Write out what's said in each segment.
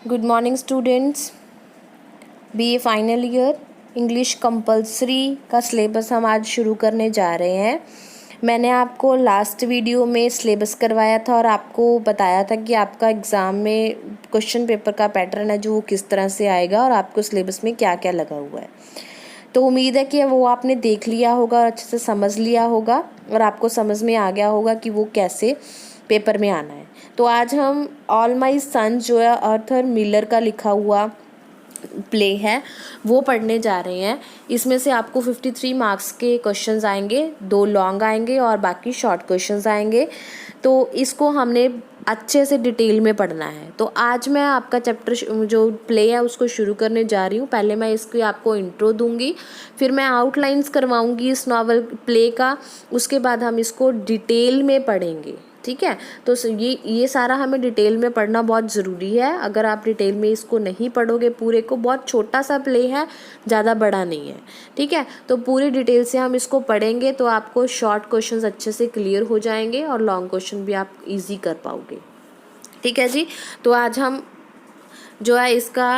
Good morning students. BA final year English compulsory का syllabus हम आज शुरू करने जा रहे हैं। मैंने आपको लास्ट वीडियो में सिलेबस करवाया था और आपको बताया था कि आपका एग्ज़ाम में क्वेश्चन पेपर का पैटर्न है जो वो किस तरह से आएगा और आपको सिलेबस में क्या क्या लगा हुआ है। तो उम्मीद है कि वो आपने देख लिया होगा और अच्छे से समझ लिया होगा और आपको समझ में आ गया होगा कि वो कैसे पेपर में आना है। तो आज हम ऑल माई सन्स जो है आर्थर मिलर का लिखा हुआ प्ले है वो पढ़ने जा रहे हैं। इसमें से आपको 53 मार्क्स के क्वेश्चंस आएंगे, 2 लॉन्ग आएंगे और बाकी शॉर्ट क्वेश्चंस आएंगे। तो इसको हमने अच्छे से डिटेल में पढ़ना है। तो आज मैं आपका चैप्टर जो प्ले है उसको शुरू करने जा रही हूँ। पहले मैं इसकी आपको इंट्रो दूंगी, फिर मैं आउटलाइंस करवाऊंगी इस नॉवल प्ले का, उसके बाद हम इसको डिटेल में पढ़ेंगे। ठीक है, तो ये सारा हमें डिटेल में पढ़ना बहुत ज़रूरी है। अगर आप डिटेल में इसको नहीं पढ़ोगे पूरे को, बहुत छोटा सा प्ले है, ज़्यादा बड़ा नहीं है। ठीक है, तो पूरी डिटेल से हम इसको पढ़ेंगे तो आपको शॉर्ट क्वेश्चंस अच्छे से क्लियर हो जाएंगे और लॉन्ग क्वेश्चन भी आप इजी कर पाओगे। ठीक है जी, तो आज हम जो है इसका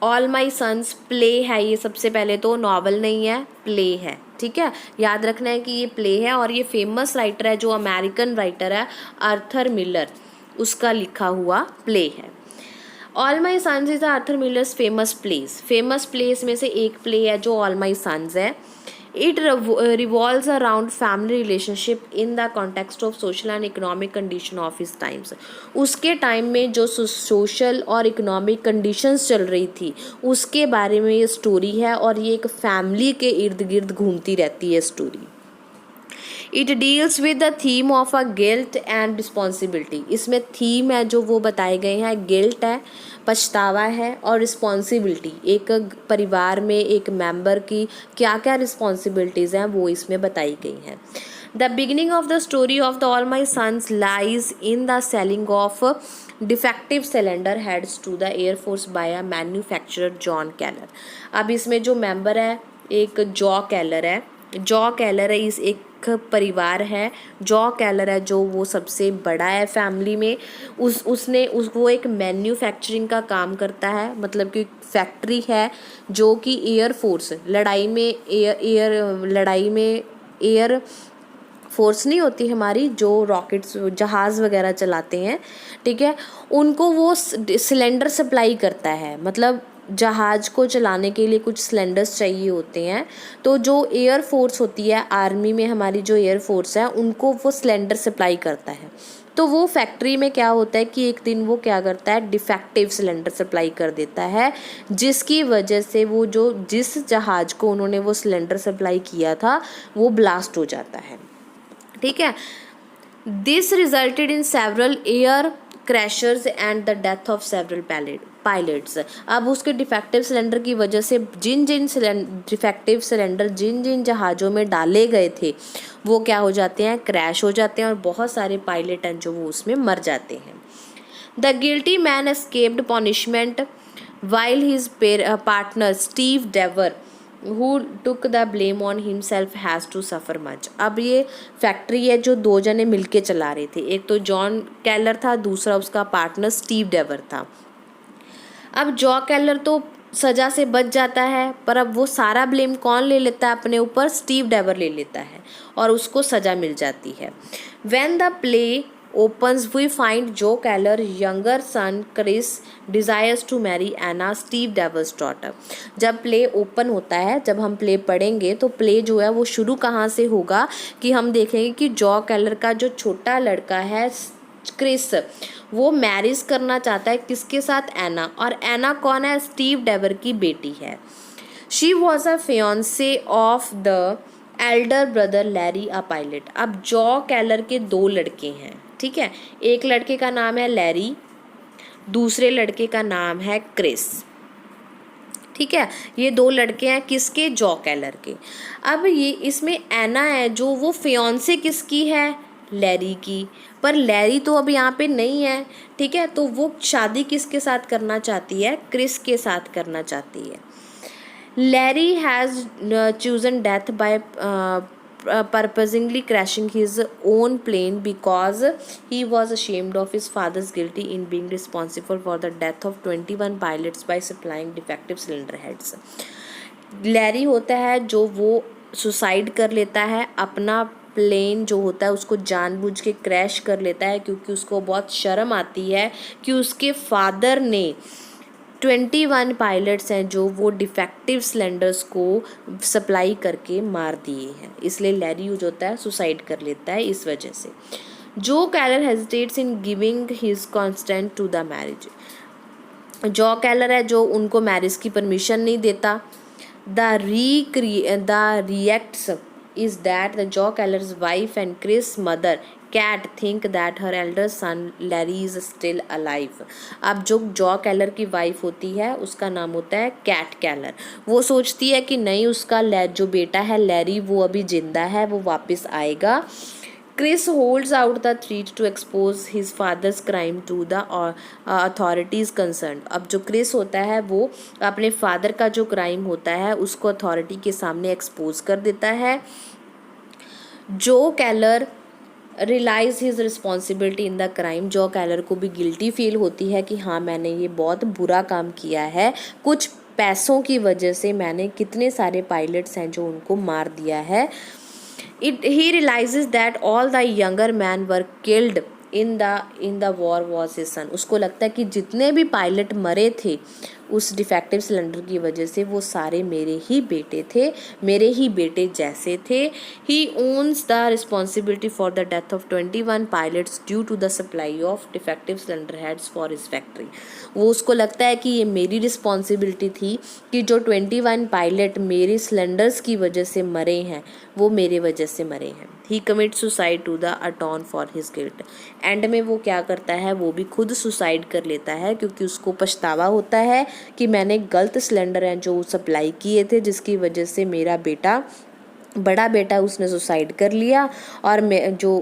ऑल माई सन्स प्ले है। ये सबसे पहले तो नॉवल नहीं है, प्ले है। ठीक है, याद रखना है कि ये प्ले है और ये फेमस राइटर है जो अमेरिकन राइटर है आर्थर मिलर, उसका लिखा हुआ प्ले है। All My Sons is Arthur Miller's famous plays में से एक प्ले है जो ऑल माई सन्स है। It revolves around family relationship in the context of social and economic condition of his times। उसके टाइम में जो सोशल और इकोनॉमिक कंडीशंस चल रही थी उसके बारे में ये स्टोरी है और ये एक फैमिली के इर्द गिर्द घूमती रहती है story. It deals with the theme of a guilt and responsibility. इसमें थीम है जो वो बताए गए हैं, गिल्ट है, पछतावा है, और रिस्पॉन्सिबिलिटी, एक परिवार में एक मेंबर की क्या क्या रिस्पॉन्सिबिलिटीज़ हैं वो इसमें बताई गई हैं। The beginning of the story of the All My Sons lies in the selling of defective cylinder heads to the air force by a manufacturer John Keller. अब इसमें जो मेंबर है एक जॉ कैलर है। जॉ कैलर है, इस एक परिवार है, जॉ कैलर है जो वो सबसे बड़ा है फैमिली में। वो एक मैन्युफैक्चरिंग का काम करता है, मतलब कि फैक्ट्री है जो कि एयरफोर्स लड़ाई में एयर फोर्स नहीं होती हमारी, जो रॉकेट्स जहाज़ वगैरह चलाते हैं, ठीक है, उनको वो सिलेंडर सप्लाई करता है। मतलब जहाज़ को चलाने के लिए कुछ सिलेंडर्स चाहिए होते हैं, तो जो एयर फोर्स होती है आर्मी में हमारी, जो एयर फोर्स है उनको वो सिलेंडर सप्लाई करता है। तो वो फैक्ट्री में क्या होता है कि एक दिन वो क्या करता है, डिफेक्टिव सिलेंडर सप्लाई कर देता है, जिसकी वजह से वो जिस जहाज़ को उन्होंने वो सिलेंडर सप्लाई किया था वो ब्लास्ट हो जाता है। ठीक है, this resulted in several air crashes and the death of several pilots. अब उसके डिफेक्टिव सिलेंडर की वजह से जिन जिन जहाज़ों में डाले गए थे वो क्या हो जाते हैं, क्रैश हो जाते हैं और बहुत सारे पायलट हैं जो वो उसमें मर जाते हैं। The guilty man escaped punishment while his partner Steve Dewar who took the blame on himself has to suffer much। अब ये फैक्ट्री है जो 2 जने मिलके चला रहे थे, एक तो जॉन कैलर था, दूसरा उसका पार्टनर स्टीव डेवर था। अब जॉ कैलर तो सज़ा से बच जाता है, पर अब वो सारा ब्लेम कौन ले लेता है अपने ऊपर, स्टीव डेवर ले लेता है और उसको सज़ा मिल जाती है। When the play opens we find Joe Keller younger son Chris desires to marry Anna Steve Dever's daughter। जब प्ले ओपन होता है, जब हम प्ले पढ़ेंगे तो प्ले जो है वो शुरू कहाँ से होगा कि हम देखेंगे कि जॉ कैलर का जो छोटा लड़का है क्रिस, वो मैरिज करना चाहता है किसके साथ, एना। और एना कौन है, स्टीव डेवर की बेटी है। She was a fiancee of the elder brother Larry a pilot. अब जॉ कैलर के 2 लड़के हैं, ठीक है, एक लड़के का नाम है लैरी, दूसरे लड़के का नाम है क्रिस। ठीक है, ये 2 लड़के हैं किसके, जॉ कैलर के। अब ये इसमें एना है जो वो फियांसे किसकी है, लैरी की, पर लैरी तो अब यहाँ पे नहीं है। ठीक है, तो वो शादी किसके साथ करना चाहती है, क्रिस के साथ करना चाहती है। Larry has chosen death by purposingly crashing his own plane because he was ashamed of his father's guilty in being responsible for the death of 21 pilots by supplying defective cylinder heads. Larry होता है जो वो suicide कर लेता है, अपना plane जो होता है उसको जानबूझ के क्रैश कर लेता है क्योंकि उसको बहुत शर्म आती है कि उसके फादर ने 21 पायलट्स हैं जो वो डिफेक्टिव सिलेंडर्स को सप्लाई करके मार दिए हैं, इसलिए लैरी जो होता है सुसाइड कर लेता है इस वजह से। Joe Keller hesitates in giving his consent to the marriage, Joe Keller है जो उनको मैरिज की परमिशन नहीं देता। The reacts is that the Joe Keller's wife and Chris' mother Cat think that her elder son Larry is still alive। अब जो jaw कैलर की wife होती है उसका नाम होता है कैट कैलर, वो सोचती है कि नहीं उसका जो बेटा है लैरी वो अभी जिंदा है, वो वापस आएगा। Chris holds out the threat to expose his father's crime to the authorities concern. अब जो क्रिस होता है वो अपने फादर का जो क्राइम होता है उसको अथॉरिटी के सामने एक्सपोज कर देता है। Joe Keller realise his responsibility in the crime, Joe Keller को भी गिल्टी फील होती है कि हाँ मैंने ये बहुत बुरा काम किया है, कुछ पैसों की वजह से मैंने कितने सारे पायलट्स हैं जो उनको मार दिया है। He realizes that all the younger men were killed in the war was his son। उसको लगता है कि जितने भी पायलट मरे थे उस डिफेक्टिव सिलेंडर की वजह से वो सारे मेरे ही बेटे थे, मेरे ही बेटे जैसे थे। He owns the responsibility for the death of 21 pilots due to the supply of defective cylinder heads for his factory। वो उसको लगता है कि ये मेरी रिस्पॉन्सिबिलिटी थी कि जो 21 पायलट मेरे सिलेंडर्स की वजह से मरे हैं वो मेरे वजह से मरे हैं। He commit suicide to the atone for his guilt. End में वो क्या करता है, वो भी खुद सुसाइड कर लेता है क्योंकि उसको पछतावा होता है कि मैंने गलत सिलेंडर हैं जो सप्लाई किए थे जिसकी वजह से मेरा बेटा, बड़ा बेटा उसने सुसाइड कर लिया और मैं जो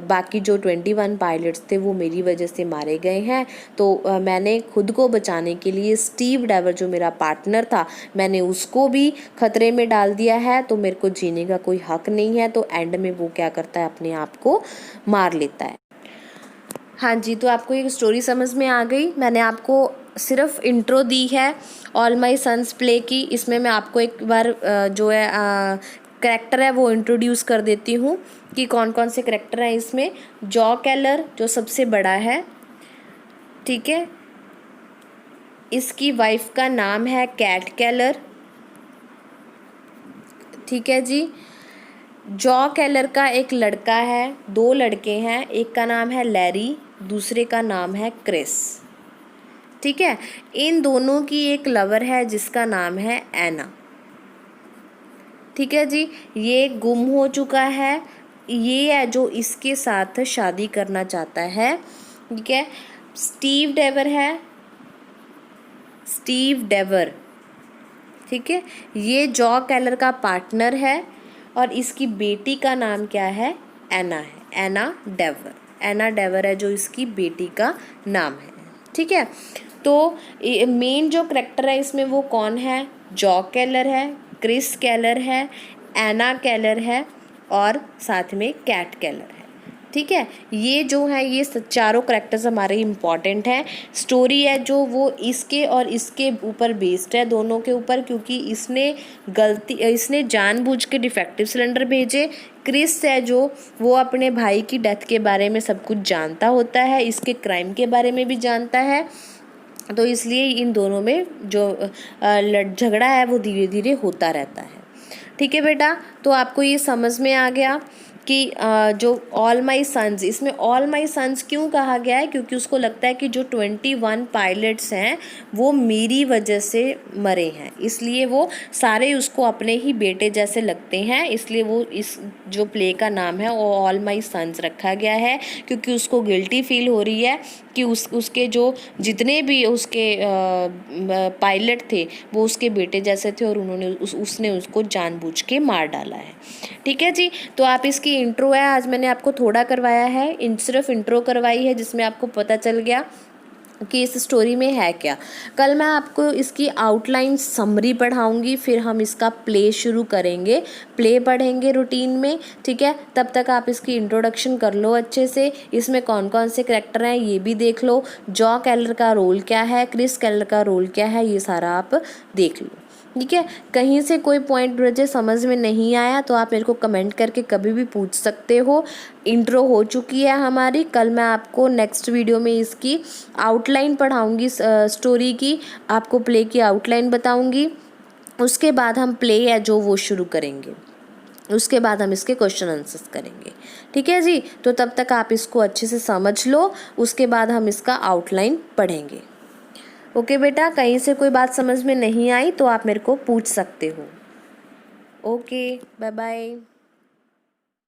बाकी जो 21 पायलट्स थे वो मेरी वजह से मारे गए हैं। तो मैंने खुद को बचाने के लिए स्टीव डेवर जो मेरा पार्टनर था मैंने उसको भी खतरे में डाल दिया है, तो मेरे को जीने का कोई हक नहीं है। तो एंड में वो क्या करता है, अपने आप को मार लेता है। हाँ जी, तो आपको एक स्टोरी समझ में आ गई। मैंने आपको सिर्फ इंट्रो दी है ऑल माई सन्स प्ले की। इसमें मैं आपको एक बार जो है करैक्टर है वो इंट्रोड्यूस कर देती हूँ कि कौन कौन से करैक्टर हैं इसमें। जॉ कैलर जो सबसे बड़ा है, ठीक है, इसकी वाइफ का नाम है कैट कैलर, ठीक है जी। जॉ कैलर का एक लड़का है, दो लड़के हैं, एक का नाम है लैरी, दूसरे का नाम है क्रिस, ठीक है। इन दोनों की एक लवर है जिसका नाम है एना, ठीक है जी। ये गुम हो चुका है, ये है जो इसके साथ शादी करना चाहता है, ठीक है। स्टीव डेवर है, स्टीव डेवर, ठीक है, ये जॉ कैलर का पार्टनर है और इसकी बेटी का नाम क्या है, एना है, एना डेवर, एना डेवर है जो इसकी बेटी का नाम है, ठीक है। तो मेन जो करैक्टर है इसमें वो कौन है, जॉ कैलर है, क्रिस कैलर है, एना कैलर है और साथ में कैट कैलर है, ठीक है। ये जो है ये चारों करैक्टर्स हमारे इम्पॉर्टेंट हैं। स्टोरी है जो वो इसके और इसके ऊपर बेस्ड है, दोनों के ऊपर, क्योंकि इसने जानबूझ के डिफेक्टिव सिलेंडर भेजे। क्रिस है जो वो अपने भाई की डेथ के बारे में सब कुछ जानता होता है, इसके क्राइम के बारे में भी जानता है, तो इसलिए इन दोनों में जो झगड़ा है वो धीरे धीरे होता रहता है, ठीक है बेटा। तो आपको ये समझ में आ गया कि जो ऑल माई सन्स, इसमें ऑल माई सन्स क्यों कहा गया है, क्योंकि उसको लगता है कि जो 21 पायलट्स हैं वो मेरी वजह से मरे हैं, इसलिए वो सारे उसको अपने ही बेटे जैसे लगते हैं, इसलिए वो इस जो प्ले का नाम है वो ऑल माई सन्स रखा गया है, क्योंकि उसको गिल्टी फील हो रही है कि उसके जो जितने भी उसके पायलट थे वो उसके बेटे जैसे थे और उसने उसको जानबूझ के मार डाला है, ठीक है जी। तो आप इसकी इंट्रो है, आज मैंने आपको थोड़ा करवाया है, सिर्फ इंट्रो करवाई है जिसमें आपको पता चल गया कि इस स्टोरी में है क्या। कल मैं आपको इसकी आउटलाइन समरी पढ़ाऊंगी, फिर हम इसका प्ले शुरू करेंगे, प्ले पढ़ेंगे रूटीन में, ठीक है। तब तक आप इसकी इंट्रोडक्शन कर लो अच्छे से, इसमें कौन कौन से करैक्टर हैं ये भी देख लो, जॉ कैलर का रोल क्या है, क्रिस कैलर का रोल क्या है, ये सारा आप देख लो, ठीक है। कहीं से कोई पॉइंट मुझे समझ में नहीं आया तो आप मेरे को कमेंट करके कभी भी पूछ सकते हो। इंट्रो हो चुकी है हमारी, कल मैं आपको नेक्स्ट वीडियो में इसकी आउटलाइन पढ़ाऊंगी स्टोरी की, आपको प्ले की आउटलाइन बताऊंगी। उसके बाद हम प्ले है जो वो शुरू करेंगे, उसके बाद हम इसके क्वेश्चन आंसर्स करेंगे, ठीक है जी। तो तब तक आप इसको अच्छे से समझ लो, उसके बाद हम इसका आउटलाइन पढ़ेंगे। ओके बेटा, कहीं से कोई बात समझ में नहीं आई तो आप मेरे को पूछ सकते हो। Okay, bye bye.